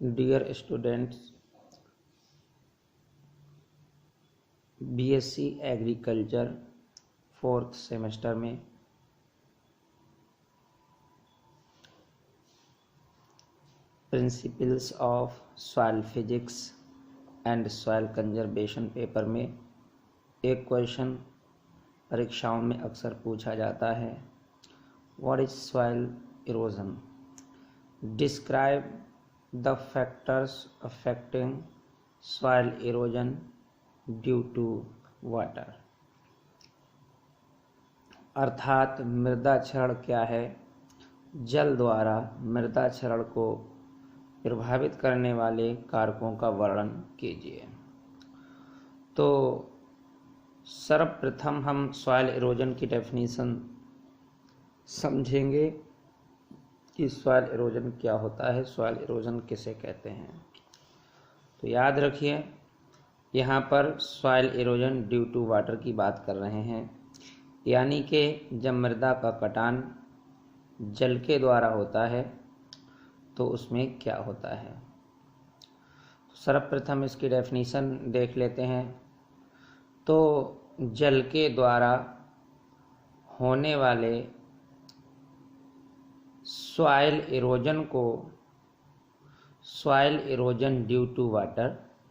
Dear students, BSc agriculture 4th semester में principles of soil physics and soil conservation paper में एक question परीक्षाओं में अक्सर पूछा जाता है। What is soil erosion? Describe the factors affecting soil erosion due to water. अर्थात मृदा क्षरण क्या है? जल द्वारा मृदा क्षरण को प्रभावित करने वाले कारकों का वर्णन कीजिए। तो सर्वप्रथम हम सॉइल इरोजन की डेफिनेशन समझेंगे कि सॉइल इरोजन क्या होता है, सॉइल इरोजन किसे कहते हैं। तो याद रखिए, यहाँ पर soil erosion due to water की बात कर रहे हैं, यानी कि जब मृदा का कटान जल के द्वारा होता है तो उसमें क्या होता है। सर्वप्रथम इसकी डेफिनेशन देख लेते हैं। तो जल के द्वारा होने वाले सॉइल इरोजन को soil erosion due to water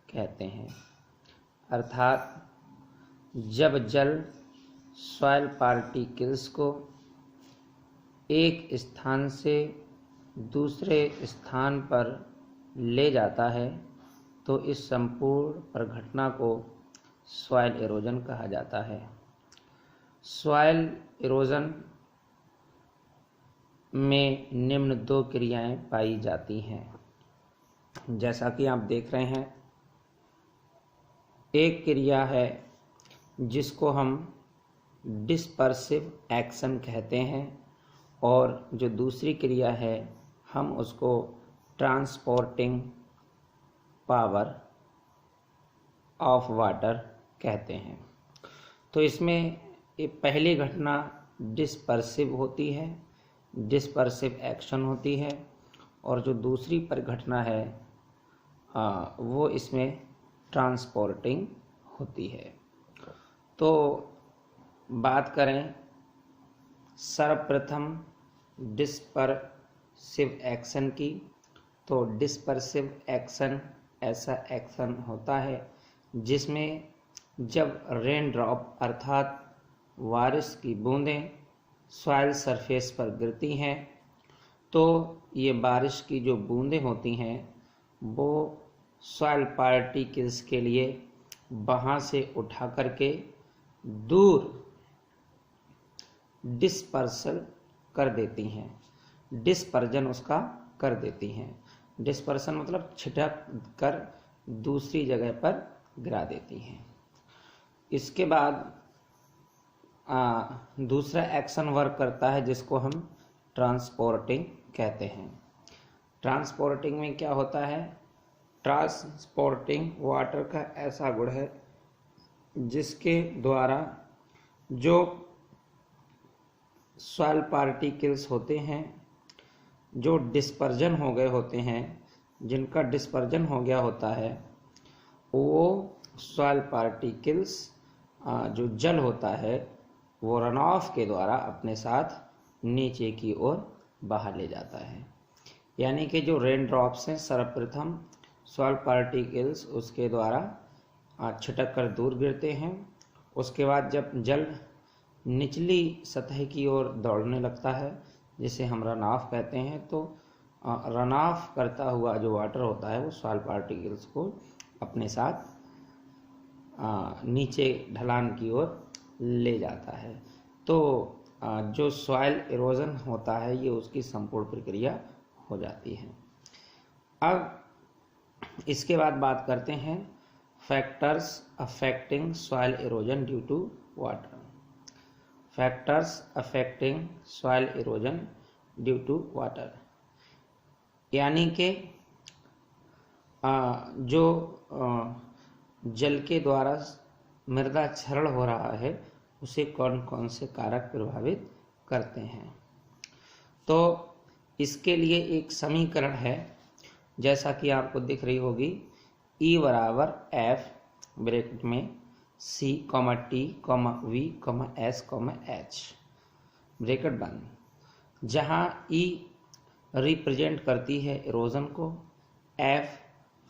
कहते हैं। अर्थात जब जल सॉइल पार्टिकल्स को एक स्थान से दूसरे स्थान पर ले जाता है तो इस संपूर्ण परिघटना को सॉइल इरोजन कहा जाता है। सॉइल इरोजन में निम्न दो क्रियाएं पाई जाती हैं, जैसा कि आप देख रहे हैं। एक क्रिया है जिसको हम डिस्पर्सिव एक्शन कहते हैं, और जो दूसरी क्रिया है हम उसको ट्रांसपोर्टिंग पावर ऑफ वाटर कहते हैं। तो इसमें ये पहली घटना डिस्पर्सिव होती है, डिस्पर्सिव एक्शन होती है, और जो दूसरी परिघटना है वो इसमें ट्रांसपोर्टिंग होती है। तो बात करें सर्वप्रथम डिस्पर्सिव एक्शन की, तो डिस्पर्सिव एक्शन ऐसा एक्शन होता है जिसमें जब रेन ड्रॉप अर्थात बारिश की बूंदें सॉइल सरफेस पर गिरती हैं तो ये बारिश की जो बूंदें होती हैं वो सॉइल पार्टिकल्स के लिए वहाँ से उठा करके दूर डिस्पर्सल कर देती हैं, डिस्पर्जन उसका कर देती हैं। डिस्पर्सन मतलब छिटक कर दूसरी जगह पर गिरा देती हैं। इसके बाद दूसरा एक्शन वर्क करता है जिसको हम ट्रांसपोर्टिंग कहते हैं। ट्रांसपोर्टिंग में क्या होता है? ट्रांसपोर्टिंग वाटर का ऐसा गुण है जिसके द्वारा जो सॉइल पार्टिकल्स होते हैं जो डिस्पर्जन हो गए होते हैं, जिनका डिस्पर्जन हो गया होता है, वो सॉइल पार्टिकल्स जो जल होता है वो रन ऑफ के द्वारा अपने साथ नीचे की ओर बाहर ले जाता है। यानी कि जो रेन ड्रॉप्स हैं सर्वप्रथम सॉइल पार्टिकल्स उसके द्वारा छिटक कर दूर गिरते हैं। उसके बाद जब जल निचली सतह की ओर दौड़ने लगता है, जिसे हम रन ऑफ कहते हैं, तो रन ऑफ करता हुआ जो वाटर होता है वो सॉइल पार्टिकल्स को अपने साथ नीचे ढलान की ओर ले जाता है। तो जो सॉइल इरोजन होता है ये उसकी संपूर्ण प्रक्रिया हो जाती है। अब इसके बाद बात करते हैं factors affecting soil erosion due to water. Factors affecting soil erosion due to water, यानी कि जो जल के द्वारा मृदा क्षरण हो रहा है उसे कौन कौन से कारक प्रभावित करते हैं। तो इसके लिए एक समीकरण है जैसा कि आपको दिख रही होगी, E बराबर F ब्रैकेट में C, T, V, S, H bracket बंद, जहाँ E रिप्रेजेंट करती है इरोजन को, F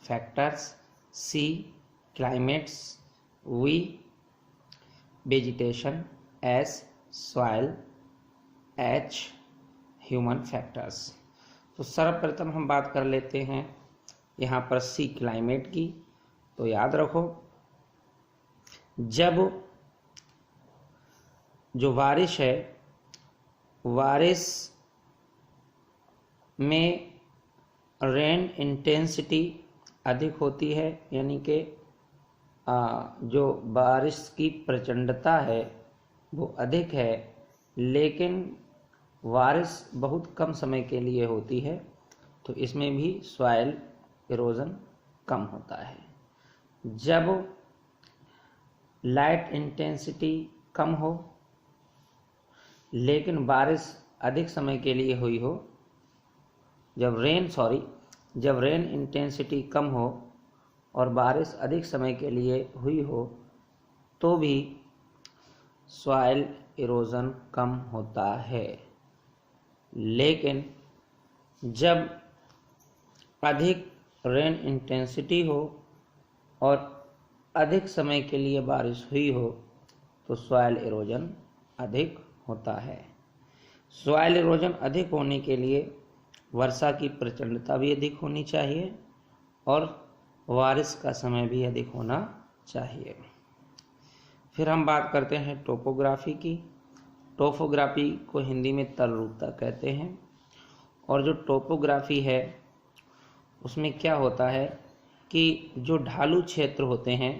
factors, C climates, V vegetation, S soil, H human factors. तो सर्वप्रथम हम बात कर लेते हैं यहाँ पर C क्लाइमेट की। तो याद रखो, जब जो बारिश है, बारिश में रेन इंटेंसिटी अधिक होती है, यानी कि जो बारिश की प्रचंडता है वो अधिक है, लेकिन बारिश बहुत कम समय के लिए होती है, तो इसमें भी सॉइल इरोजन कम होता है। जब लाइट इंटेंसिटी कम हो लेकिन बारिश अधिक समय के लिए हुई हो, जब रेन इंटेंसिटी कम हो और बारिश अधिक समय के लिए हुई हो, तो भी सॉइल इरोजन कम होता है। लेकिन जब अधिक रेन इंटेंसिटी हो और अधिक समय के लिए बारिश हुई हो, तो सॉइल इरोजन अधिक होता है। सॉइल इरोजन अधिक होने के लिए वर्षा की प्रचंडता भी अधिक होनी चाहिए और बारिश का समय भी अधिक होना चाहिए। फिर हम बात करते हैं टोपोग्राफी की। टोपोग्राफी को हिंदी में तलरूपता कहते हैं। और जो टोपोग्राफी है उसमें क्या होता है कि जो ढालू क्षेत्र होते हैं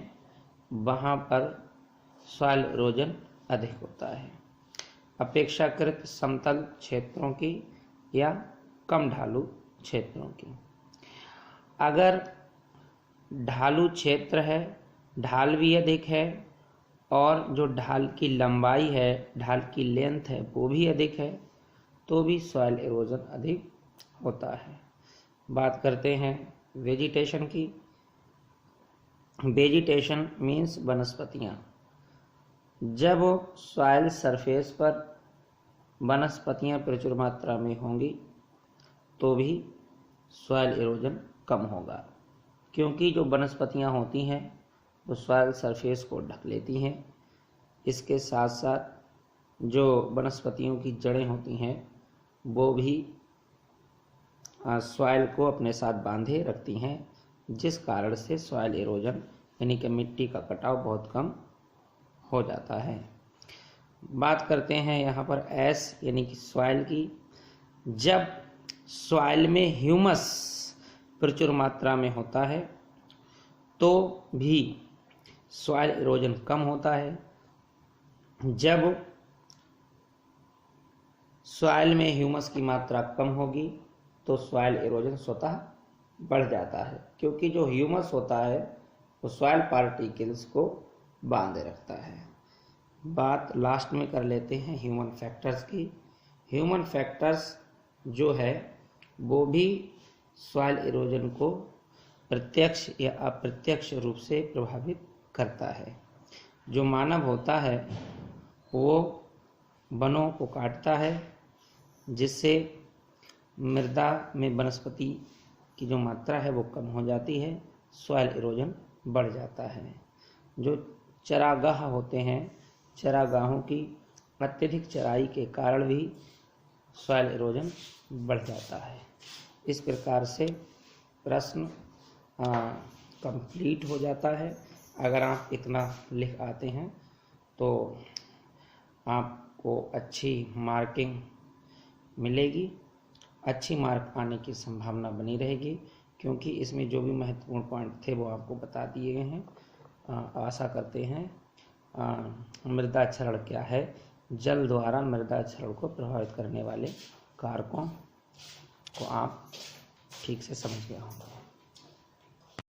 वहाँ पर सॉइल इरोजन अधिक होता है अपेक्षाकृत समतल क्षेत्रों की या कम ढालू क्षेत्रों की। अगर ढालू क्षेत्र है, ढाल भी अधिक है और जो ढाल की लंबाई है, ढाल की लेंथ है, वो भी अधिक है, तो भी सॉइल इरोजन अधिक होता है। बात करते हैं वेजिटेशन की। वेजिटेशन मीन्स वनस्पतियाँ। जब सॉइल सरफेस पर वनस्पतियाँ प्रचुर मात्रा में होंगी तो भी सॉइल इरोजन कम होगा, क्योंकि जो वनस्पतियाँ होती हैं वो सॉइल सरफेस को ढक लेती हैं। इसके साथ साथ जो वनस्पतियों की जड़ें होती हैं वो भी सॉइल को अपने साथ बांधे रखती हैं, जिस कारण से सॉइल इरोजन यानी कि मिट्टी का कटाव बहुत कम हो जाता है। बात करते हैं यहाँ पर एस यानी कि सॉइल की। जब सॉइल में ह्यूमस प्रचुर मात्रा में होता है तो भी सॉइल इरोजन कम होता है। जब सॉइल में ह्यूमस की मात्रा कम होगी तो सॉइल इरोजन स्वतः बढ़ जाता है, क्योंकि जो ह्यूमस होता है वो सॉइल पार्टिकल्स को बांधे रखता है। बात लास्ट में कर लेते हैं ह्यूमन फैक्टर्स की। ह्यूमन फैक्टर्स जो है वो भी सॉइल इरोजन को प्रत्यक्ष या अप्रत्यक्ष रूप से प्रभावित करता है। जो मानव होता है वो वनों को काटता है, जिससे मृदा में वनस्पति की जो मात्रा है वो कम हो जाती है, सॉइल इरोजन बढ़ जाता है। जो चरागाह होते हैं, चरागाहों की अत्यधिक चराई के कारण भी सॉइल इरोजन बढ़ जाता है। इस प्रकार से प्रश्न कंप्लीट हो जाता है। अगर आप इतना लिख आते हैं तो आपको अच्छी मार्किंग मिलेगी, अच्छी मार्क आने की संभावना बनी रहेगी, क्योंकि इसमें जो भी महत्वपूर्ण पॉइंट थे वो आपको बता दिए गए हैं। आशा करते हैं मृदा क्षरण क्या है, जल द्वारा मृदा क्षरण को प्रभावित करने वाले कारकों को आप ठीक से समझ गए होंगे।